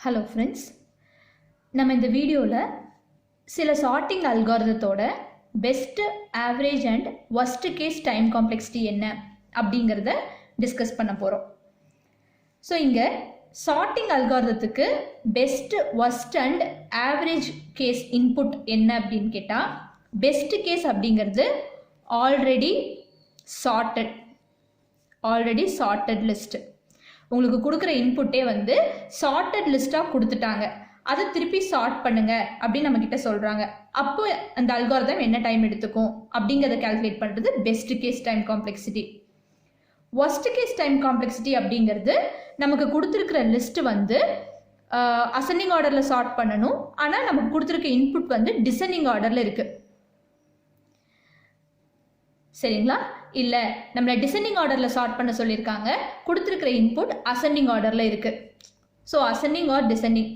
Hello friends, நம்ம இந்த வீடியோவில் சில சார்ட்டிங் அல்காரிதத்தோட best, average and worst case time complexity என்ன அப்படிங்கிறத டிஸ்கஸ் பண்ண போகிறோம். ஸோ இங்கே சார்ட்டிங் அல்காரிதத்துக்கு best, worst and average case input என்ன அப்படின்னு கேட்டால், பெஸ்ட் கேஸ் அப்படிங்கிறது ஆல்ரெடி சார்ட்டட் லிஸ்ட்டு. உங்களுக்கு கொடுக்குற இன்புட்டே வந்து சார்ட்டட் லிஸ்ட்டாக கொடுத்துட்டாங்க, அதை திருப்பி சார்ட் பண்ணுங்க அப்படின்னு நம்மக்கிட்ட சொல்கிறாங்க. அப்போ அந்த அல்காரிதம் என்ன டைம் எடுத்துக்கும் அப்படிங்கிறத கால்குலேட் பண்ணுறது best case time complexity. Worst case time complexity அப்படிங்கிறது நமக்கு கொடுத்துருக்கிற லிஸ்ட்டு வந்து அசெண்டிங் ஆர்டரில் சார்ட் பண்ணணும், ஆனால் நமக்கு கொடுத்துருக்க இன்புட் வந்து டிசெண்டிங் ஆர்டரில் இருக்குது. சரிங்களா? இல்லை, நம்மளை டிசெண்டிங் ஆர்டரில் சார்ட் பண்ண சொல்லியிருக்காங்க, கொடுத்துருக்கிற இன்புட் அசெண்டிங் ஆர்டரில் இருக்குது. So ascending or descending.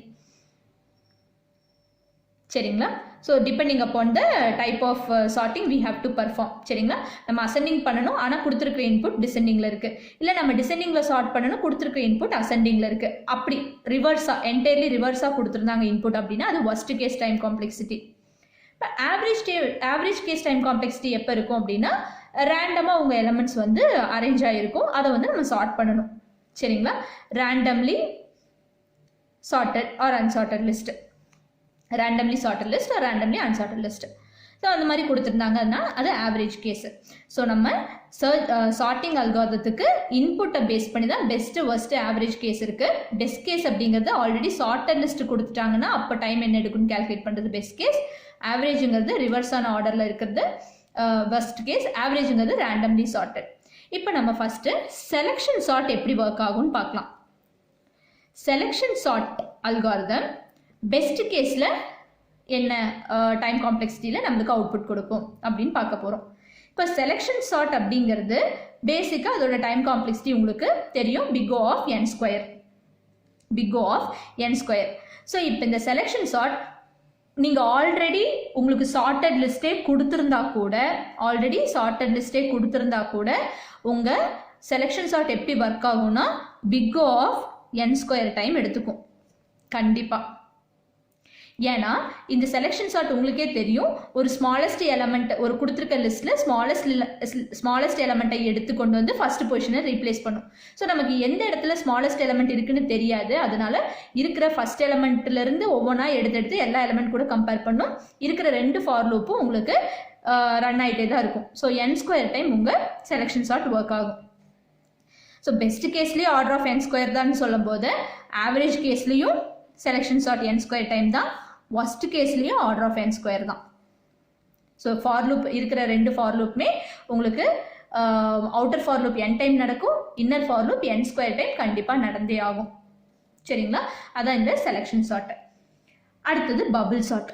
சரிங்களா? So depending upon the type of sorting we have to perform. சரிங்களா? நம்ம அசெண்டிங் பண்ணணும், ஆனால் கொடுத்துருக்கிற இன்புட் டிசெண்டிங்கில் இருக்குது. இல்லை நம்ம டிசெண்டிங்கில் சார்ட் பண்ணணும், கொடுத்துருக்கிற இன்புட் அசெண்டிங்கில் இருக்குது. அப்படி ரிவர்ஸாக, என்டையர்லி ரிவர்ஸாக கொடுத்துருந்தாங்க இன்புட் அப்படின்னா அது ஒர்ஸ்ட் கேஸ் டைம் காம்ப்ளெக்சிட்டி. இப்போ ஆவரேஜ் கேஸ் டைம் காம்ப்ளெக்சிட்டி எப்போ இருக்கும் அப்படின்னா, ரேண்டமாக உங்கள் எலமெண்ட்ஸ் வந்து அரேஞ்ச் ஆகிருக்கும், அதை வந்து நம்ம சார்ட் பண்ணணும். சரிங்களா? Randomly sorted or unsorted list, randomly sorted list or randomly unsorted list. So அந்த மாதிரி கொடுத்துருந்தாங்கன்னா அது ஆவரேஜ் கேஸு. ஸோ நம்ம சார்ட்டிங் அல்காரிதத்துக்கு இன்புட்டை பேஸ் பண்ணி தான் பெஸ்ட்டு, ஒர்ஸ்ட்டு, ஆவரேஜ் கேஸ் இருக்குது. பெஸ்ட் கேஸ் அப்படிங்கிறது ஆல்ரெடி சார்ட்டட் லிஸ்ட்டு கொடுத்துட்டாங்கன்னா அப்போ டைம் என்ன எடுக்குன்னு கால்குலேட் பண்ணுறது பெஸ்ட் கேஸ். ஆவரேஜுங்கிறது ரிவர்ஸான ஆர்டரில் இருக்கிறது ஒர்ஸ்ட் கேஸ். ஆவரேஜுங்கிறது ரேண்டம்லி சார்ட்டட். இப்போ நம்ம ஃபஸ்ட்டு செலெக்ஷன் சார்ட் எப்படி ஒர்க் ஆகும்னு பார்க்கலாம். செலெக்ஷன் சார்ட் அல்காரிதம் பெஸ்ட் கேஸில் என்ன டைம் காம்ப்ளெக்சிட்டியில் நம்மளுக்கு அவுட்புட் கொடுக்கும் அப்படின்னு பார்க்க போகிறோம். இப்போ செலெக்ஷன் சார்ட் அப்படிங்கிறது பேசிக்காக அதோட டைம் காம்ப்ளெக்சிட்டி உங்களுக்கு தெரியும், big O of n square. So இப்போ இந்த செலெக்ஷன் சார்ட் நீங்கள் ஆல்ரெடி உங்களுக்கு சார்ட்டட் லிஸ்ட்டே கொடுத்துருந்தா கூட உங்கள் செலெக்ஷன் சார்ட் எப்படி ஒர்க் ஆகும்னா big O of n square time எடுத்துக்கும் கண்டிப்பாக. ஏன்னா இந்த செலெக்ஷன் சார்ட் உங்களுக்கே தெரியும், ஒரு ஸ்மாலஸ்ட் எலமெண்ட், ஒரு கொடுத்துருக்க லிஸ்ட்டில் ஸ்மாலஸ்ட் எலமெண்ட்டை எடுத்து கொண்டு வந்து ஃபர்ஸ்ட் பொசிஷனை ரீப்ளேஸ் பண்ணும். ஸோ நமக்கு எந்த இடத்துல ஸ்மாலஸ்ட் எலமெண்ட் இருக்குன்னு தெரியாது, அதனால இருக்கிற ஃபர்ஸ்ட் எலமெண்ட்லேருந்து ஒவ்வொன்றா எடுத்து எல்லா எலமெண்ட் கூட கம்பேர் பண்ணும். இருக்கிற 2 ஃபார் லூப்பும் உங்களுக்கு ரன் ஆகிட்டே தான் இருக்கும். ஸோ n ஸ்கொயர் டைம் உங்கள் செலெக்ஷன் சார்ட் ஒர்க் ஆகும். ஸோ பெஸ்ட் கேஸ்லேயும் ஆர்டர் ஆஃப் n ஸ்கொயர் தான் சொல்லும் போது, ஆவரேஜ் கேஸ்லேயும் selection sort n square time தான், ஒர்ஸ்ட் கேஸ்லேயும் ஆர்டர் ஆஃப் n ஸ்கொயர் தான். ஸோ ஃபார் லூப் இருக்கிற 2 ஃபார் லூப்புமே உங்களுக்கு outer for loop n time நடக்கும், inner for loop n square time கண்டிப்பாக நடந்தே ஆகும். சரிங்களா? அதான் இந்த செலெக்ஷன் சார்ட். அடுத்தது bubble sort.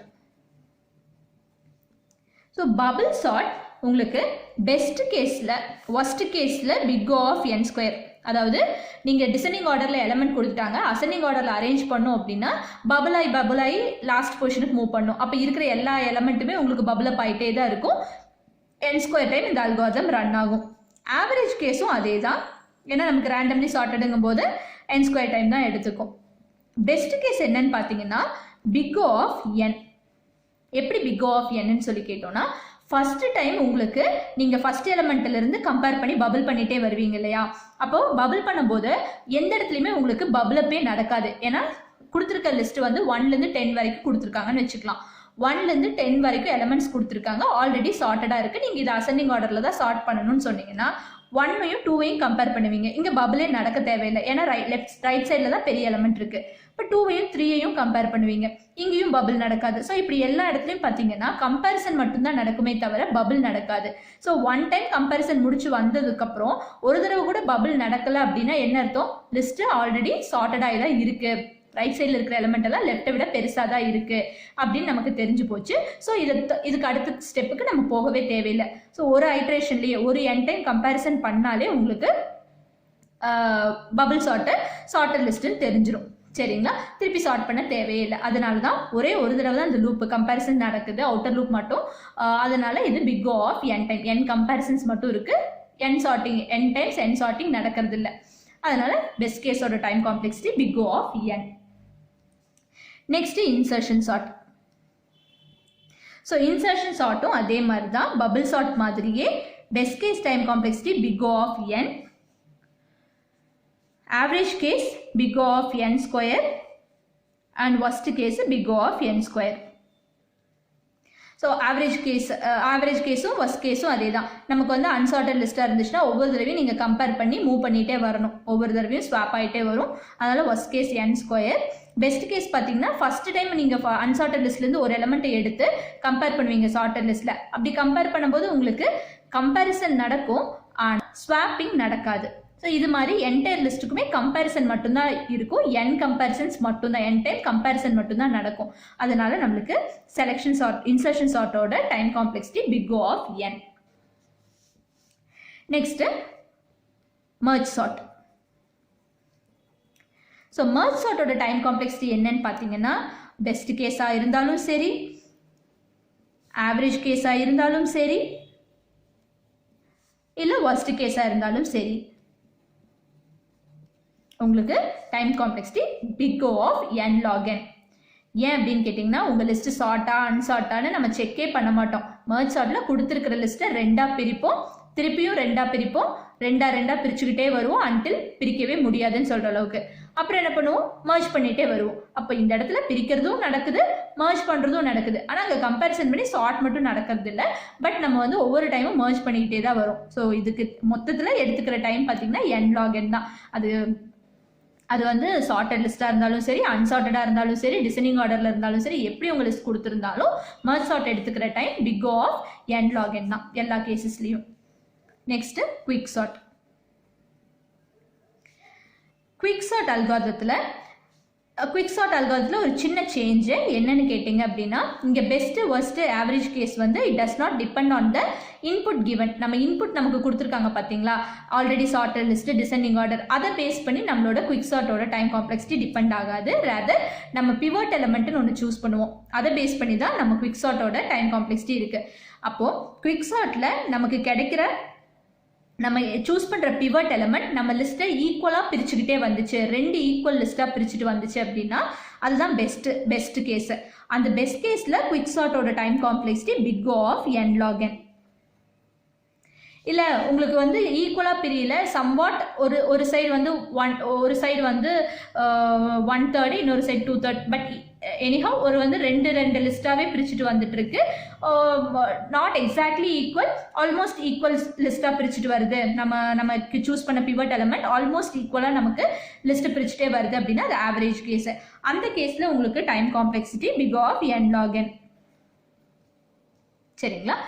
So bubble chart உங்களுக்கு பெஸ்ட் கேஸில், ஒர்ஸ்ட் கேஸில் big O of n square. அதாவது நீங்கள் டிசெண்டிங் ஆர்டரில் எலமெண்ட் கொடுத்துட்டாங்க, அசெண்டிங் ஆர்டரில் அரேஞ்ச் பண்ணோம் அப்படின்னா பபுளாகி லாஸ்ட் பொசிஷனுக்கு மூவ் பண்ணும். அப்போ இருக்கிற எல்லா எலமெண்ட்டுமே உங்களுக்கு பபுள் அப் ஆகிட்டே தான் இருக்கும். n ஸ்கொயர் டைம் இந்த அல்காரிதம் ரன் ஆகும். ஆவரேஜ் கேஸும் அதே தான், ஏன்னா நமக்கு ரேண்டம்லி சார்ட்டடுங்கும் போது n ஸ்கொயர் டைம் தான் எடுத்துக்கும். பெஸ்ட் கேஸ் என்னன்னு பார்த்தீங்கன்னா big O of n. எப்படி big O of nன்னு சொல்லி கேட்டோம்னா, ஃபர்ஸ்ட் டைம் உங்களுக்கு நீங்கள் ஃபர்ஸ்ட் எலமெண்ட்டிலிருந்து கம்பேர் பண்ணி பபிள் பண்ணிகிட்டே வருவீங்க இல்லையா? அப்போது பபிள் பண்ணும்போது எந்த இடத்துலையுமே உங்களுக்கு பபிள் அப்பே நடக்காது. ஏன்னா கொடுத்துருக்க லிஸ்ட் வந்து 1லேருந்து 10 வரைக்கும் கொடுத்துருக்காங்கன்னு வச்சுக்கலாம். 1லேருந்து 10 வரைக்கும் எலமெண்ட்ஸ் கொடுத்துருக்காங்க, ஆல்ரெடி சார்ட்டடாக இருக்குது. நீங்கள் இதை அசெண்டிங் ஆர்டரில் தான் சார்ட் பண்ணணும்னு சொன்னீங்கன்னா 1ஐயும் 2ஐயும் கம்பேர் பண்ணுவீங்க. இங்கே பபிளே நடக்க தேவையில்லை, ஏன்னா ரைட் சைடில் தான் பெரிய எலமெண்ட் இருக்குது. இப்போ 2ஐயும் 3ஐயும் கம்பேர் பண்ணுவீங்க, இங்கேயும் பபிள் நடக்காது. ஸோ இப்படி எல்லா இடத்துலையும் பார்த்தீங்கன்னா கம்பேரிசன் மட்டும்தான் நடக்குமே தவிர பபிள் நடக்காது. ஸோ 1 டைம் கம்பேரிசன் முடிச்சு வந்ததுக்கப்புறம் ஒரு தடவை கூட பபிள் நடக்கலை அப்படின்னா என்ன அர்த்தம்? லிஸ்ட்டு ஆல்ரெடி சார்ட்டடாக தான் இருக்குது, ரைட் சைடில் இருக்கிற எலமெண்ட் எல்லாம் லெஃப்ட்டை விட பெருசாக தான் இருக்குது அப்படின்னு நமக்கு தெரிஞ்சு போச்சு. ஸோ இதுக்கு அடுத்த ஸ்டெப்புக்கு நம்ம போகவே தேவையில்லை. ஸோ ஒரு ஐட்ரேஷன்லேயே ஒரு n டைம் கம்பேரிசன் பண்ணாலே உங்களுக்கு பபிள் சார்ட்டட் லிஸ்ட்டுன்னு தெரிஞ்சிடும். சரிங்களா? திருப்பி சார்ட் பண்ண தேவையில்லை. அதனால தான் ஒரே ஒரு தடவை தான் இந்த லூப் கம்பேரிசன் நடக்குது, அவுட்டர் லூப் மட்டும். அதனால இது big O of n time, n comparisons மட்டும் இருக்குது, n டைம்ஸ் n சார்ட்டிங் நடக்கிறது இல்லை. அதனால பெஸ்ட் கேஸோட time complexity big O of n. Next insertion sort. So insertion சார்ட்டும் அதே மாதிரி தான், பபிள் சார்ட் மாதிரியே best case time complexity big O of n, average case big O of n square and worst case big O of n square. So average கேஸும் worst கேஸும் அதே தான். நமக்கு வந்து அன்சார்ட்டட் லிஸ்ட்டாக இருந்துச்சுன்னா ஒவ்வொரு தடவையும் நீங்கள் கம்பேர் பண்ணி மூவ் பண்ணிகிட்டே வரணும், ஒவ்வொரு தடவையும் ஸ்வாப் ஆகிட்டே வரும். அதனால் worst case n square. Best case பார்த்தீங்கன்னா ஃபர்ஸ்ட் டைம் நீங்கள் அன்சார்ட்டட் லிஸ்ட்லேருந்து ஒரு எலமெண்ட்டை எடுத்து கம்பேர் பண்ணுவீங்க சார்ட்டட் லிஸ்ட்டில். அப்படி கம்பேர் பண்ணும்போது உங்களுக்கு கம்பேரிசன் நடக்கும், ஆனால் ஸ்வாப்பிங் நடக்காது. ஸோ இது மாதிரி என்டையர் லிஸ்ட்டுக்குமே கம்பேரிசன் மட்டும்தான் இருக்கும், என் கம்பேரிசன்ஸ் மட்டும்தான், என் டைம் கம்பேரிசன் மட்டும்தான் நடக்கும். அதனால நம்மளுக்கு செலெக்ஷன் சார்ட், இன்சர்ஷன் சார்ட்டோட time complexity big O of n. Next merge sort. So merge சார்ட்டோட டைம் காம்ப்ளெக்சிட்டி என்னன்னு பார்த்தீங்கன்னா, பெஸ்ட் கேஸாக இருந்தாலும் சரி, ஆவரேஜ் கேஸாக இருந்தாலும் சரி, இல்லை worst கேஸாக இருந்தாலும் சரி, உங்களுக்கு time complexity big O of n log n. ஏன் அப்படின்னு கேட்டிங்கன்னா, உங்கள் லிஸ்ட்டு ஷார்ட்டா அன்ஷார்ட்டானு நம்ம செக்கே பண்ண மாட்டோம். merge சார்ட்டில் கொடுத்துருக்கிற லிஸ்ட்டை ரெண்டாக பிரிப்போம், திருப்பியும் ரெண்டாக பிரிப்போம், ரெண்டாக பிரிச்சுக்கிட்டே வருவோம் அன்டில் பிரிக்கவே முடியாதுன்னு சொல்கிற அளவுக்கு. அப்புறம் என்ன பண்ணுவோம், merge பண்ணிகிட்டே வருவோம். அப்போ இந்த இடத்துல பிரிக்கிறதும் நடக்குது, merge பண்ணுறதும் நடக்குது. ஆனால் அங்கே கம்பேரிசன் பண்ணி ஷார்ட் மட்டும் நடக்கிறது இல்லை, பட் நம்ம வந்து ஒவ்வொரு டைமும் merge பண்ணிக்கிட்டே தான் வரும். ஸோ இதுக்கு மொத்தத்தில் எடுத்துக்கிற டைம் பார்த்தீங்கன்னா n log n தான். அது வந்து சார்ட்டட் லிஸ்ட்டாக இருந்தாலும் சரி, அன்சார்ட்டடாக இருந்தாலும் சரி, டிசைனிங் ஆர்டரில் இருந்தாலும் சரி, எப்படி உங்கள் லிஸ்ட் கொடுத்துருந்தாலும் merge சார்ட் எடுத்துக்கிற time big O of n log n தான் எல்லா கேசஸ்லையும். Next quick sort. Quick sort அல்காரிதத்தில் ஒரு சின்ன சேஞ்சு என்னன்னு கேட்டிங்க அப்படின்னா, இங்கே பெஸ்ட்டு ஒர்ஸ்ட்டு ஆவரேஜ் கேஸ் வந்து it does not depend on the input given. நம்ம இன்புட் நமக்கு கொடுத்துருக்காங்க பார்த்தீங்களா, already sorted list, descending order, அதை பேஸ் பண்ணி நம்மளோட குவிக் சார்ட்டோட டைம் காம்ப்ளெக்சிட்டி டிபெண்ட் ஆகாது. ரேதர் நம்ம பிவட் எலமெண்ட்னு ஒன்று சூஸ் பண்ணுவோம், அதை பேஸ் பண்ணி தான் நம்ம குவிக் சார்ட்டோட டைம் காம்ப்ளெக்சிட்டி இருக்குது. அப்போது குவிக் சார்ட்டில் நமக்கு கிடைக்கிற நம்ம சூஸ் பண்ணுற பிவட் எலமெண்ட் நம்ம லிஸ்ட்டை ஈக்குவலாக பிரிச்சுக்கிட்டே வந்துச்சு, ரெண்டு ஈக்குவல் லிஸ்ட்டாக பிரிச்சுட்டு வந்துச்சு அப்படின்னா அதுதான் பெஸ்ட் கேஸு. அந்த பெஸ்ட் கேஸில் குவிக் சார்ட்டோட time complexity big O of n log n. இல்லை உங்களுக்கு வந்து ஈக்குவலாக பிரியல, சம்வாட் ஒரு சைடு வந்து ஒரு சைடு வந்து 1/3, இன்னொரு சைடு 2/3, பட் எனிஹவ் ஒரு வந்து ரெண்டு லிஸ்ட்டாகவே பிரிச்சுட்டு வந்துட்டு இருக்கு. Not exactly equal, almost equal லிஸ்ட்டாக பிரிச்சுட்டு வருது. நமக்கு சூஸ் பண்ண பிவட் எலமெண்ட் ஆல்மோஸ்ட் ஈக்குவலாக நமக்கு லிஸ்ட்டு பிரிச்சுட்டே வருது அப்படின்னா அது ஆவரேஜ் கேஸு. அந்த கேஸில் உங்களுக்கு time complexity big O of n log n. சரிங்களா?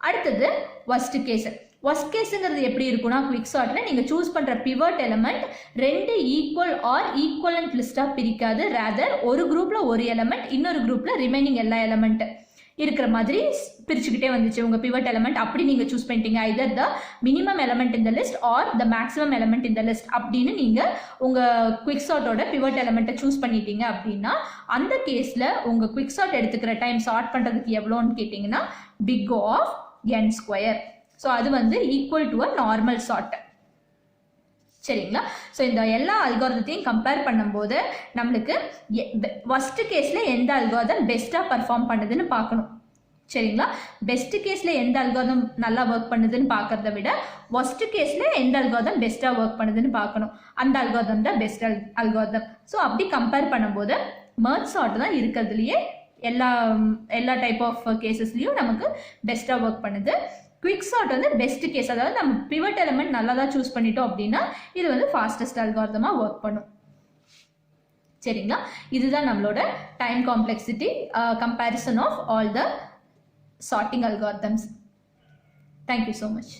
அடுத்தது worst கேஸு. ஒர்ஸ்ட் கேஸுங்கிறது எப்படி இருக்குன்னா, குவிக் சார்ட்டில் நீங்கள் சூஸ் பண்ணுற பிவட் எலமெண்ட் ரெண்டு ஈக்குவல் ஆர் ஈக்குவலண்ட் லிஸ்ட்டாக பிரிக்காது. ரேதர் ஒரு குரூப்பில் ஒரு எலமெண்ட், இன்னொரு குரூப்பில் ரிமைனிங் எல்லா எலமெண்ட் இருக்கிற மாதிரி பிரிச்சுக்கிட்டே வந்துச்சு உங்கள் பிவட் எலமெண்ட். அப்படி நீங்கள் சூஸ் பண்ணிட்டீங்க, ஐதர் த மினிமம் எலமெண்ட் இந்த list or the maximum element இந்த லிஸ்ட் அப்படின்னு நீங்கள் உங்கள் குவிக் சார்ட்டோட பிவட் எலமெண்ட்டை சூஸ் பண்ணிட்டீங்க அப்படின்னா அந்த கேஸில் உங்கள் குவிக் சார்ட் எடுத்துக்கிற டைம் சார்ட் பண்ணுறதுக்கு எவ்வளோன்னு கேட்டிங்கன்னா big O of n square. So அது வந்து equal to a normal sort. சரிங்களா? ஸோ இந்த எல்லா அல்காரிதத்தையும் கம்பேர் பண்ணும்போது நம்மளுக்கு ஃபர்ஸ்ட் கேஸில் எந்த அல்காரிதம் பெஸ்ட்டாக பர்ஃபார்ம் பண்ணுதுன்னு பார்க்கணும். சரிங்களா? பெஸ்ட் கேஸில் எந்த அல்காரிதம் நல்லா ஒர்க் பண்ணுதுன்னு பார்க்கறத விட ஒர்ஸ்ட் கேஸில் எந்த அல்காரிதம் பெஸ்ட்டாக ஒர்க் பண்ணுதுன்னு பார்க்கணும். அந்த அல்காரிதம் தான் பெஸ்ட் அல்காரிதம். ஸோ அப்படி கம்பேர் பண்ணும்போது merge சார்ட் தான் இருக்கிறதுலையே எல்லா டைப் ஆஃப் கேசஸ்லையும் நமக்கு பெஸ்ட்டாக ஒர்க் பண்ணுது. குவிக் சார்ட் வந்து பெஸ்ட் கேஸ், அதாவது நம்ம பிவட் எலமெண்ட் நல்லா தான் சூஸ் பண்ணிட்டோம் அப்படின்னா இது வந்து ஃபாஸ்டஸ்ட் அல்காரிதமாக ஒர்க் பண்ணும். சரிங்களா? இதுதான் நம்மளோட time complexity comparison of all the sorting algorithms. Thank you so much.